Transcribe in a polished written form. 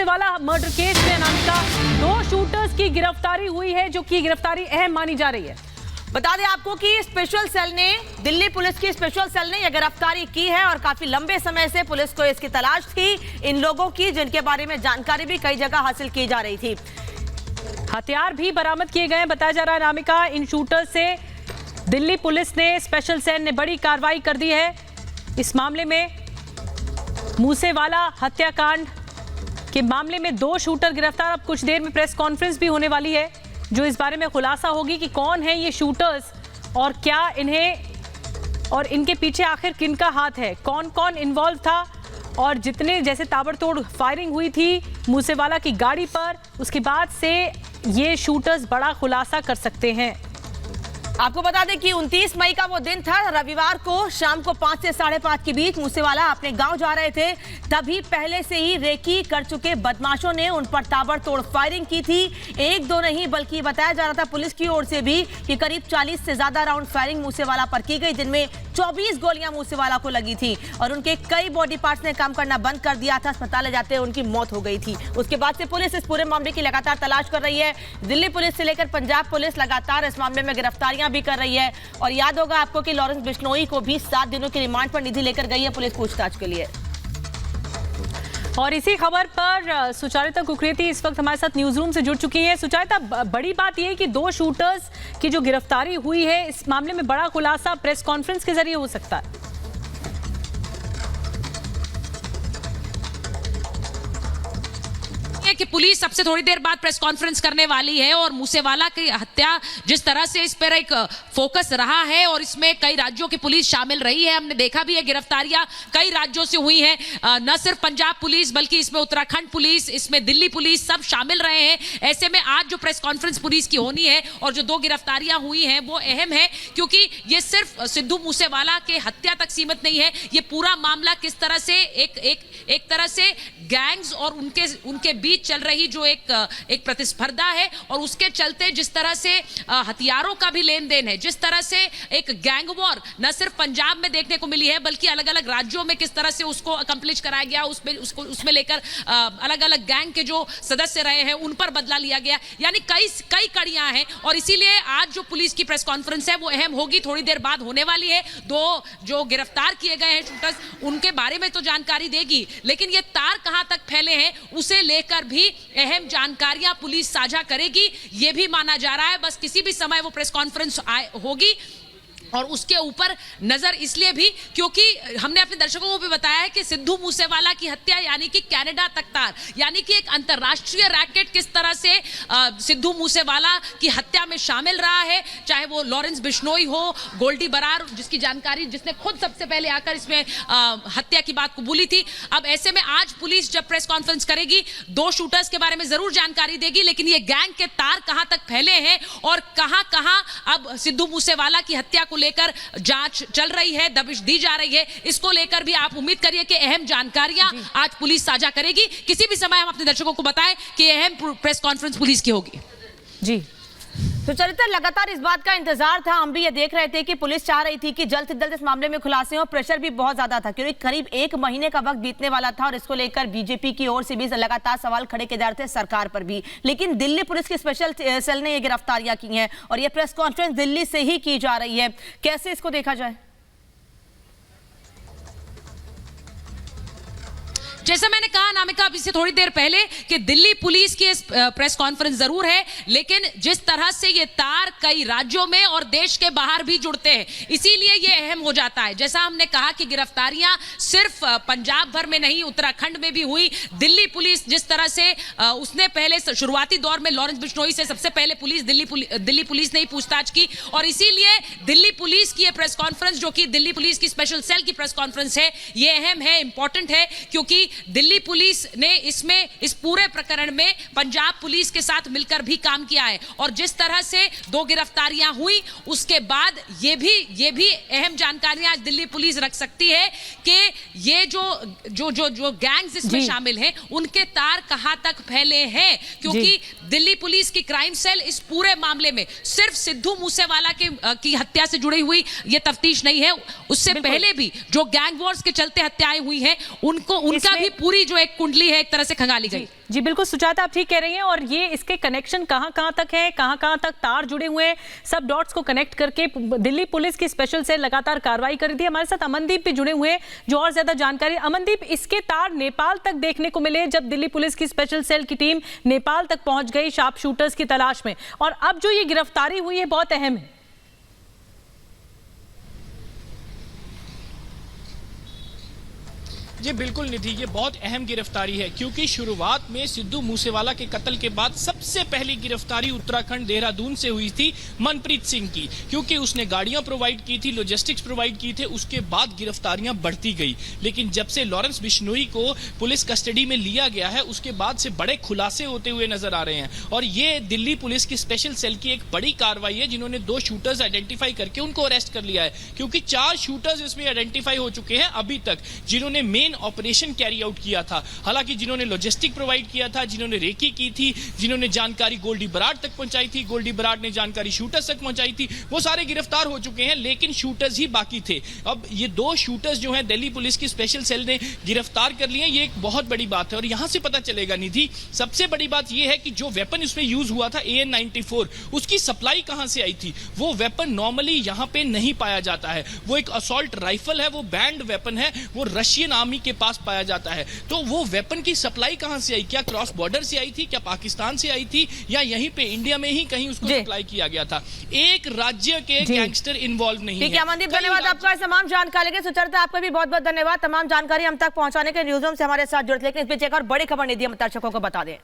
Moosewala murder case में Anamika 2 shooters की गिरफ्तारी हुई है, जो कि गिरफ्तारी अहम मानी जा रही है। बता दें आपको कि स्पेशल सेल ने, दिल्ली पुलिस की स्पेशल सेल ने यह गिरफ्तारी की है और काफी लंबे समय से पुलिस को इसकी तलाश थी इन लोगों की, जिनके बारे में जानकारी भी कई जगह हासिल की जा रही थी। हथियार भी बरामद किए गए। बताया जा रहा है अनामिका, इन शूटर्स से दिल्ली पुलिस ने, स्पेशल सेल ने बड़ी कार्रवाई कर दी है। इस मामले में मूसेवाला हत्याकांड के मामले में 2 शूटर गिरफ्तार। अब कुछ देर में प्रेस कॉन्फ्रेंस भी होने वाली है, जो इस बारे में खुलासा होगी कि कौन है ये शूटर्स और क्या इन्हें और इनके पीछे आखिर किनका हाथ है, कौन कौन इन्वॉल्व था। और जितने जैसे ताबड़तोड़ फायरिंग हुई थी मूसेवाला की गाड़ी पर, उसके बाद से ये शूटर्स बड़ा खुलासा कर सकते हैं। आपको बता दें कि 29 मई का वो दिन था, रविवार को शाम को 5 से 5:30 के बीच मूसेवाला अपने गांव जा रहे थे। तभी पहले से ही रेकी कर चुके बदमाशों ने उन पर ताबड़तोड़ फायरिंग की थी। 1-2 नहीं बल्कि बताया जा रहा था पुलिस की ओर से भी कि करीब 40 से ज्यादा राउंड फायरिंग मूसेवाला पर की गई, जिनमें 24 गोलियां मूसेवाला को लगी थी और उनके कई बॉडी पार्ट्स ने काम करना बंद कर दिया था। अस्पताल ले जाते उनकी मौत हो गई थी। उसके बाद से पुलिस इस पूरे मामले की लगातार तलाश कर रही है। दिल्ली पुलिस से लेकर पंजाब पुलिस लगातार इस मामले में गिरफ्तारियां भी कर रही है। और याद होगा आपको कि लॉरेंस बिश्नोई को भी 7 दिनों की रिमांड पर निधि लेकर गई है पुलिस पूछताछ के लिए। और इसी खबर पर सुचारिता कुकरेती इस वक्त हमारे साथ न्यूज रूम से जुड़ चुकी है। सुचारिता, बड़ी बात यह है कि 2 शूटर्स की जो गिरफ्तारी हुई है, इस मामले में बड़ा खुलासा प्रेस कॉन्फ्रेंस के जरिए हो सकता है। कि पुलिस सबसे थोड़ी देर बाद प्रेस कॉन्फ्रेंस करने वाली है और मूसेवाला की हत्या जिस तरह से इस पर एक फोकस रहा है और इसमें कई राज्यों की पुलिस शामिल रही है। हमने देखा भी है गिरफ्तारियां कई राज्यों से हुई हैं, न सिर्फ पंजाब पुलिस बल्कि इसमें उत्तराखंड पुलिस, इसमें दिल्ली पुलिस सब शामिल रहे हैं। ऐसे में आज जो प्रेस कॉन्फ्रेंस पुलिस की होनी है और जो 2 गिरफ्तारियां हुई हैं वो अहम है, क्योंकि ये सिर्फ सिद्धू मूसेवाला के हत्या तक सीमित नहीं है। ये पूरा मामला किस तरह से एक तरह से गैंग्स और उनके बीच चल रही जो एक प्रतिस्पर्धा है और उसके चलते जिस तरह से हथियारों का भी लेन देन है, जिस तरह से एक गैंग वॉर न सिर्फ पंजाब में देखने को मिली है बल्कि अलग अलग राज्यों में किस तरह से उसको अकम्प्लिश कराया गया, उसमें लेकर अलग अलग गैंग के जो सदस्य रहे हैं उन पर बदला लिया गया। यानी कई कड़ियां हैं और इसीलिए आज जो पुलिस की प्रेस कॉन्फ्रेंस है वो अहम होगी, थोड़ी देर बाद होने वाली है। 2 जो गिरफ्तार किए गए हैं शूटर्स, उनके बारे में तो जानकारी देगी, लेकिन ये तार कहां तक फैले हैं उसे लेकर भी अहम जानकारियां पुलिस साझा करेगी, यह भी माना जा रहा है। बस किसी भी समय वो प्रेस कॉन्फ्रेंस होगी और उसके ऊपर नजर इसलिए भी क्योंकि हमने अपने दर्शकों को भी बताया है कि सिद्धू मूसेवाला की हत्या यानी कि कनाडा तक तार, यानी कि एक अंतर्राष्ट्रीय रैकेट किस तरह से सिद्धू मूसेवाला की हत्या में शामिल रहा है, चाहे वो लॉरेंस बिश्नोई हो, गोल्डी बरार जिसकी जानकारी, जिसने खुद सबसे पहले आकर इसमें हत्या की बात कबूली थी। अब ऐसे में आज पुलिस जब प्रेस कॉन्फ्रेंस करेगी 2 शूटर्स के बारे में जरूर जानकारी देगी, लेकिन ये गैंग के तार कहां तक फैले हैं और कहां अब सिद्धू मूसेवाला की हत्या को लेकर जांच चल रही है, दबिश दी जा रही है, इसको लेकर भी आप उम्मीद करिए कि अहम जानकारियां आज पुलिस साझा करेगी। किसी भी समय हम अपने दर्शकों को बताएं कि अहम प्रेस कॉन्फ्रेंस पुलिस की होगी। जी तो चरित्र, लगातार इस बात का इंतजार था, हम भी ये देख रहे थे कि पुलिस चाह रही थी कि जल्द से जल्द इस मामले में खुलासे हो। प्रेशर भी बहुत ज्यादा था क्योंकि करीब 1 महीने का वक्त बीतने वाला था और इसको लेकर बीजेपी की ओर से भी लगातार सवाल खड़े किए जा रहे थे सरकार पर भी। लेकिन दिल्ली पुलिस की स्पेशल सेल ने ये गिरफ्तारियां की हैं और ये प्रेस कॉन्फ्रेंस दिल्ली से ही की जा रही है। कैसे इसको देखा जाए? जैसा मैंने कहा अनामिका अभी से थोड़ी देर पहले कि दिल्ली पुलिस की प्रेस कॉन्फ्रेंस जरूर है, लेकिन जिस तरह से ये तार कई राज्यों में और देश के बाहर भी जुड़ते हैं, इसीलिए ये अहम हो जाता है। जैसा हमने कहा कि गिरफ्तारियां सिर्फ पंजाब भर में नहीं, उत्तराखंड में भी हुई। दिल्ली पुलिस जिस तरह से उसने पहले शुरुआती दौर में लॉरेंस बिश्नोई से सबसे पहले दिल्ली पुलिस ने ही पूछताछ की और इसीलिए दिल्ली पुलिस की ये प्रेस कॉन्फ्रेंस, जो कि दिल्ली पुलिस की स्पेशल सेल की प्रेस कॉन्फ्रेंस है, ये अहम है, इंपॉर्टेंट है, क्योंकि दिल्ली पुलिस ने इस पूरे प्रकरण में पंजाब पुलिस के साथ मिलकर भी काम किया है और जिस तरह से 2 गिरफ्तारियां हुई उसके बाद ये भी अहम जानकारियां आज दिल्ली पुलिस रख सकती है कि ये जो गैंग्स इसमें शामिल हैं उनके तार कहां तक फैले हैं, क्योंकि दिल्ली पुलिस की क्राइम सेल इस पूरे मामले में सिर्फ सिद्धू मूसेवाला की हत्या से जुड़ी हुई ये तफ्तीश नहीं है, उससे पहले भी जो गैंग वॉर्स के चलते हत्याएं हुई हैं उनका भी पूरी जो एक कुंडली है एक तरह से खंगाली गई। जी बिल्कुल सुजाता, आप ठीक कह रही हैं। और ये इसके कनेक्शन कहां तक है, कहां तक तार जुड़े हुए हैं, सब डॉट्स को कनेक्ट करके दिल्ली पुलिस की स्पेशल सेल लगातार कार्रवाई कर रही है। हमारे साथ अमनदीप भी जुड़े हुए हैं जो और ज्यादा जानकारी। अमनदीप, इसके तार नेपाल तक देखने को मिले जब दिल्ली पुलिस की स्पेशल सेल की टीम नेपाल तक पहुंच गई शार्प शूटर्स की तलाश में, और अब जो ये गिरफ्तारी हुई है बहुत अहम है। जी बिल्कुल निधि, ये बहुत अहम गिरफ्तारी है क्योंकि शुरुआत में सिद्धू मूसेवाला के कत्ल के बाद सबसे पहली गिरफ्तारी उत्तराखंड देहरादून से हुई थी मनप्रीत सिंह की, क्योंकि उसने गाड़ियां प्रोवाइड की थी, लॉजिस्टिक्स प्रोवाइड की थे। उसके बाद गिरफ्तारियां बढ़ती गई, लेकिन जब से लॉरेंस बिश्नोई को पुलिस कस्टडी में लिया गया है उसके बाद से बड़े खुलासे होते हुए नजर आ रहे हैं। और ये दिल्ली पुलिस की स्पेशल सेल की एक बड़ी कार्रवाई है जिन्होंने 2 शूटर्स आइडेंटिफाई करके उनको अरेस्ट कर लिया है, क्योंकि 4 शूटर्स इसमें आइडेंटिफाई हो चुके हैं अभी तक, जिन्होंने मेन ऑपरेशन कैरी आउट किया था। हालांकि जिन्होंने लॉजिस्टिक प्रोवाइड किया था, जिन्होंने रेकी की थी, जिन्होंने जानकारी गोल्डी बराड तक पहुंचाई थी, गोल्डी बराड ने जानकारी शूटर्स तक पहुंचाई थी, वो सारे गिरफ्तार हो चुके हैं, लेकिन शूटर्स ही बाकी थे। अब ये 2 शूटर्स जो हैं दिल्ली पुलिस की स्पेशल सेल ने गिरफ्तार कर लिए, ये एक बहुत बड़ी बात है। और यहां से पता चलेगा निधि, सबसे बड़ी बात यह है कि जो वेपन इसमें यूज हुआ था AN-94, उसकी सप्लाई कहां से आई थी। वो वेपन नॉर्मली यहां पे नहीं पाया जाता है, वो एक असॉल्ट राइफल है, वो बैंड वेपन है, वो रशियन आर्मी के पास पाया जाता है। तो वो वेपन की सप्लाई कहां से आई, क्या क्रॉस बॉर्डर से आई थी, क्या पाकिस्तान से आई थी, या यहीं पे इंडिया में ही कहीं उसको सप्लाई किया गया था। एक राज्य के गैंगस्टर इन्वॉल्व नहीं है। ठीक है अमनदीप, धन्यवाद आपका तमाम जानकारी के। सुचरिता, आपका भी बहुत बहुत धन्यवाद तमाम जानकारी हम तक पहुंचाने के। न्यूज़ रूम से हमारे साथ जुड़े, लेकिन इस बीच एक और बड़ी खबर निधि हम दर्शकों को बता दें।